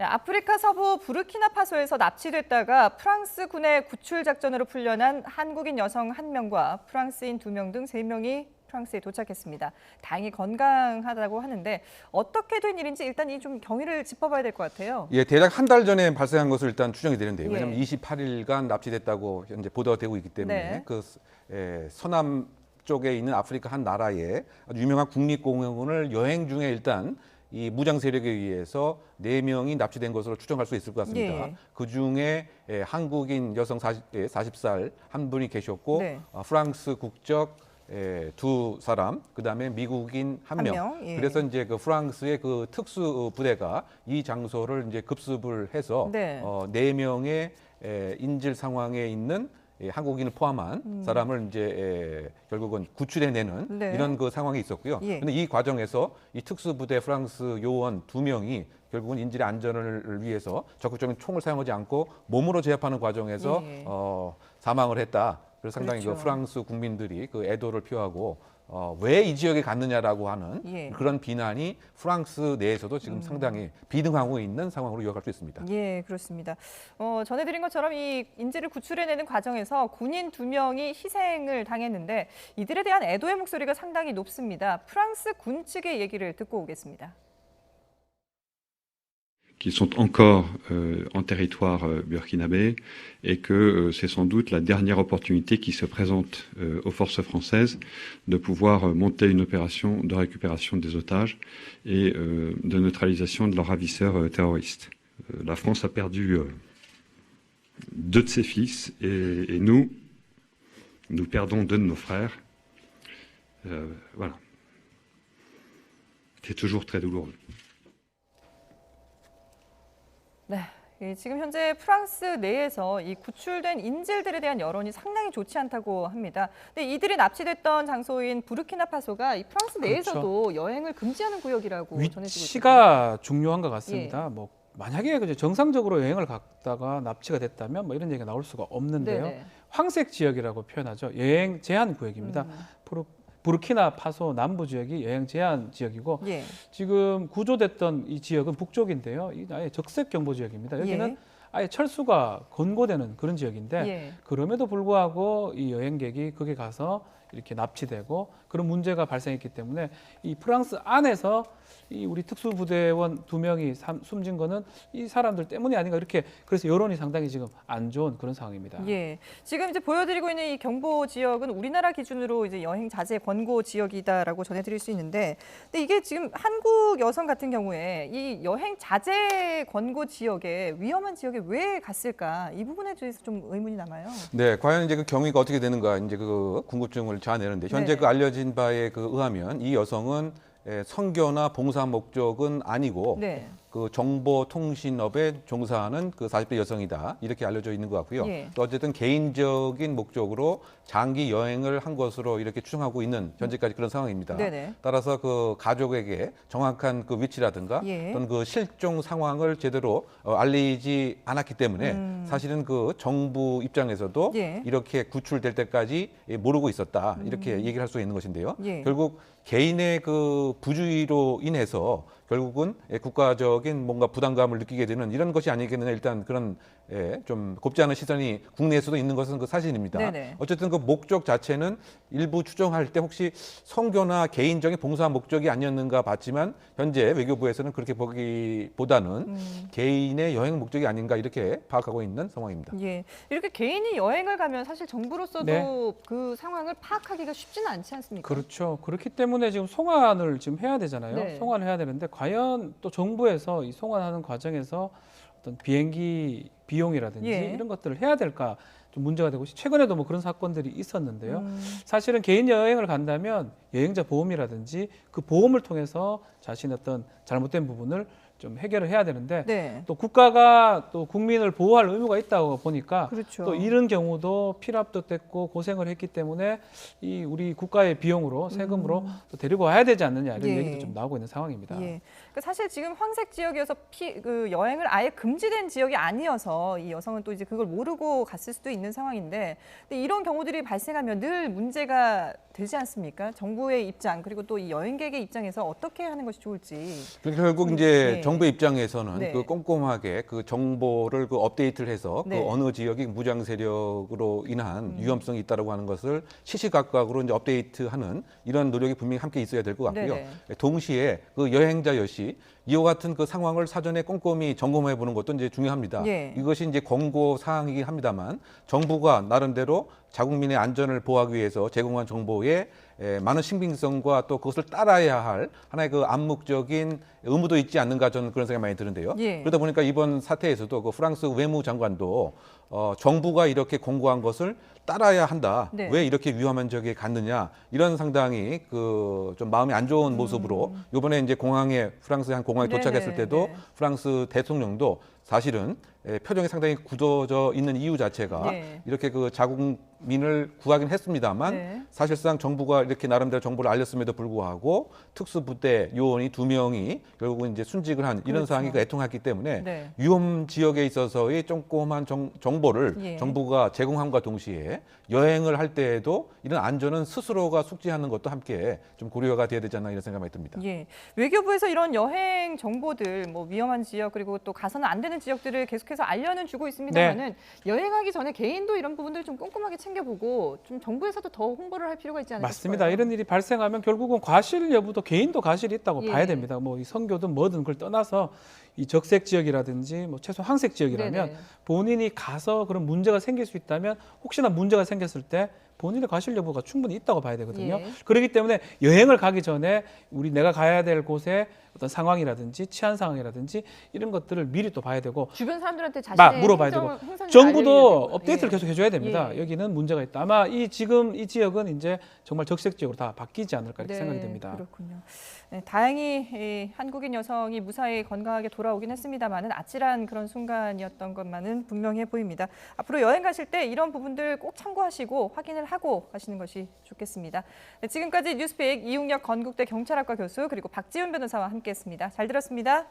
네, 아프리카 서부 부르키나파소에서 납치됐다가 프랑스 군의 구출 작전으로 풀려난 한국인 여성 1명과 프랑스인 2명 등 3명이 프랑스에 도착했습니다. 다행히 건강하다고 하는데 어떻게 된 일인지 일단 이 좀 경위를 짚어봐야 될 것 같아요. 예, 대략 한 달 전에 발생한 것으로 일단 추정이 되는데요. 예. 왜냐하면 28일간 납치됐다고 현재 보도가 되고 있기 때문에 네. 서남 쪽에 있는 아프리카 한 나라의 아주 유명한 국립공원을 여행 중에 일단 이 무장 세력에 의해서 4명이 납치된 것으로 추정할 수 있을 것 같습니다. 예. 그중에 한국인 여성 40살 한 분이 계셨고 네. 프랑스 국적 2사람, 그다음에 미국인 한 명. 예. 그래서 이제 그 프랑스의 그 특수 부대가 이 장소를 이제 급습을 해서 네. 4명의 인질 상황에 있는 한국인을 포함한 사람을 이제 결국은 구출해내는 네. 이런 그 상황이 있었고요. 예. 그런데 이 과정에서 이 특수부대 프랑스 요원 2명이 결국은 인질의 안전을 위해서 적극적인 총을 사용하지 않고 몸으로 제압하는 과정에서 예. 사망을 했다. 그래서 상당히 그렇죠. 그 프랑스 국민들이 그 애도를 표하고 왜 이 지역에 갔느냐라고 하는 예. 그런 비난이 프랑스 내에서도 지금 상당히 비등하고 있는 상황으로 이어갈 수 있습니다. 예, 그렇습니다. 전해드린 것처럼 이 인질을 구출해내는 과정에서 군인 2명이 희생을 당했는데 이들에 대한 애도의 목소리가 상당히 높습니다. 프랑스 군 측의 얘기를 듣고 오겠습니다. Qu'ils sont encore en territoire burkinabé et que c'est sans doute la dernière opportunité qui se présente aux forces françaises de pouvoir monter une opération de récupération des otages et de neutralisation de leurs ravisseurs terroristes. La France a perdu 2 de ses fils et nous perdons 2 de nos frères. Voilà. C'est toujours très douloureux. 네, 지금 현재 프랑스 내에서 이 구출된 인질들에 대한 여론이 상당히 좋지 않다고 합니다. 근데 이들이 납치됐던 장소인 부르키나파소가 이 프랑스 내에서도 그렇죠. 여행을 금지하는 구역이라고 전해지고 있습니다. 위치가 중요한 것 같습니다. 뭐 만약에 정상적으로 여행을 갔다가 납치가 됐다면 뭐 이런 얘기가 나올 수가 없는데요. 네네. 황색 지역이라고 표현하죠. 여행 제한 구역입니다. 부르키나파소 남부 지역이 여행 제한 지역이고 예. 지금 구조됐던 이 지역은 북쪽인데요. 이 아예 적색 경보 지역입니다. 여기는 아예 철수가 권고되는 그런 지역인데 그럼에도 불구하고 이 여행객이 거기 가서 이렇게 납치되고 그런 문제가 발생했기 때문에 이 프랑스 안에서 이 우리 특수부대원 2명이 숨진 거는 이 사람들 때문이 아닌가 이렇게 그래서 여론이 상당히 지금 안 좋은 그런 상황입니다. 예. 지금 이제 보여드리고 있는 이 경보 지역은 우리나라 기준으로 이제 여행 자제 권고 지역이다라고 전해드릴 수 있는데, 근데 이게 지금 한국 여성 같은 경우에 이 여행 자제 권고 지역에 위험한 지역에 왜 갔을까 이 부분에 대해서 좀 의문이 남아요. 네, 과연 이제 그 경위가 어떻게 되는가 이제 그 궁금증을 자아내는데 현재 그 알려진 바에 그 의하면 이 여성은 선교나 봉사 목적은 아니고 그 정보통신업에 종사하는 그 40대 여성이다 이렇게 알려져 있는 것 같고요. 또 어쨌든 개인적인 목적으로 장기 여행을 한 것으로 이렇게 추정하고 있는 현재까지 그런 상황입니다. 따라서 그 가족에게 정확한 그 위치라든가 또는 그 실종 상황을 제대로 알리지 않았기 때문에 사실은 그 정부 입장에서도 이렇게 구출될 때까지 모르고 있었다 이렇게 얘기를 할 수 있는 것인데요. 결국 개인의 그 부주의로 인해서 결국은 국가적인 뭔가 부담감을 느끼게 되는 이런 것이 아니겠느냐 일단 그런 좀 곱지 않은 시선이 국내에서도 있는 것은 그 사실입니다. 어쨌든 그 목적 자체는 일부 추정할 때 혹시 선교나 개인적인 봉사 목적이 아니었는가 봤지만 현재 외교부에서는 그렇게 보기보다는 개인의 여행 목적이 아닌가 이렇게 파악하고 있는 상황입니다. 예, 이렇게 개인이 여행을 가면 사실 정부로서도 그 상황을 파악하기가 쉽지는 않지 않습니까? 그렇죠. 그렇기 때문에 지금 송환을 지금 해야 되잖아요. 송환을 해야 되는데 과연 또 정부에서 이 송환하는 과정에서 어떤 비행기 비용이라든지 이런 것들을 해야 될까 좀 문제가 되고 최근에도 뭐 그런 사건들이 있었는데요. 사실은 개인 여행을 간다면 여행자 보험이라든지 그 보험을 통해서 자신의 어떤 잘못된 부분을 좀 해결을 해야 되는데 또 국가가 또 국민을 보호할 의무가 있다고 보니까 또 이런 경우도 피랍도 됐고 고생을 했기 때문에 이 우리 국가의 비용으로 세금으로 또 데리고 와야 되지 않느냐 이런 얘기도 좀 나오고 있는 상황입니다. 그러니까 사실 지금 황색 지역이어서 여행을 아예 금지된 지역이 아니어서 이 여성은 또 이제 그걸 모르고 갔을 수도 있는 상황인데, 근데 이런 경우들이 발생하면 늘 문제가 되지 않습니까? 정부의 입장 그리고 또 이 여행객의 입장에서 어떻게 하는 것이 좋을지. 결국 이제 네. 정부 입장에서는 네. 그 꼼꼼하게 그 정보를 그 업데이트를 해서 네. 그 어느 지역이 무장 세력으로 인한 위험성이 있다라고 하는 것을 시시각각으로 이제 업데이트하는 이런 노력이 분명히 함께 있어야 될 것 같고요. 네네. 동시에 그 여행자 역시 이와 같은 그 상황을 사전에 꼼꼼히 점검해 보는 것도 이제 중요합니다. 예. 이것이 이제 권고 사항이긴 합니다만 정부가 나름대로 자국민의 안전을 보호하기 위해서 제공한 정보에 많은 신빙성과 또 그것을 따라야 할 하나의 그 암묵적인 의무도 있지 않는가 저는 그런 생각이 많이 드는데요. 예. 그러다 보니까 이번 사태에서도 그 프랑스 외무장관도 정부가 이렇게 공고한 것을 따라야 한다. 네. 왜 이렇게 위험한 지역에 갔느냐 이런 상당히 그 좀 마음이 안 좋은 모습으로 이번에 이제 공항에 프랑스 한 공항에 도착했을 때도 네. 프랑스 대통령도 사실은 표정이 상당히 굳어져 있는 이유 자체가 네. 이렇게 그 자국민을 구하긴 했습니다만 네. 사실상 정부가 이렇게 나름대로 정보를 알렸음에도 불구하고 특수부대 요원이 2명이 결국은 이제 순직을 한 이런 그렇죠. 상황이 애통했기 때문에 네. 위험 지역에 있어서의 꼼꼼한 정보를 예. 정부가 제공함과 동시에 여행을 할 때에도 이런 안전은 스스로가 숙지하는 것도 함께 좀 고려가 돼야 되지 않나 이런 생각이 듭니다. 예. 외교부에서 이런 여행 정보들, 뭐 위험한 지역 그리고 또 가서는 안 되는 지역들을 계속해서 알려는 주고 있습니다만은 여행하기 전에 개인도 이런 부분들 좀 꼼꼼하게 챙겨보고 좀 정부에서도 더 홍보를 할 필요가 있지 않을까 맞습니다. 싶어요. 이런 일이 발생하면 결국은 과실 여부도 개인도 과실이 있다고 예. 봐야 됩니다. 뭐 이 선교든 뭐든 그걸 떠나서 이 적색 지역이라든지 뭐 최소 황색 지역이라면 네네. 본인이 가서 그런 문제가 생길 수 있다면 혹시나 문제가 생겼을 때 본인의 과실 여부가 충분히 있다고 봐야 되거든요. 예. 그렇기 때문에 여행을 가기 전에 내가 가야 될 곳에 어떤 상황이라든지 치안 상황이라든지 이런 것들을 미리 또 봐야 되고 주변 사람들한테 막 자신의 물어봐야 행선을 정부도 알려야 되고요. 업데이트를 예. 계속 해줘야 됩니다. 예. 여기는 문제가 있다. 아마 지금 이 지역은 이제 정말 적색 지역으로 다 바뀌지 않을까 이렇게 생각이 됩니다. 그렇군요. 네, 다행히 한국인 여성이 무사히 건강하게 돌아오긴 했습니다만은 아찔한 그런 순간이었던 것만은 분명해 보입니다. 앞으로 여행 가실 때 이런 부분들 꼭 참고하시고 확인을 하고 가시는 것이 좋겠습니다. 네, 지금까지 뉴스픽 이웅혁 건국대 경찰학과 교수 그리고 박지훈 변호사와 함께했습니다. 잘 들었습니다.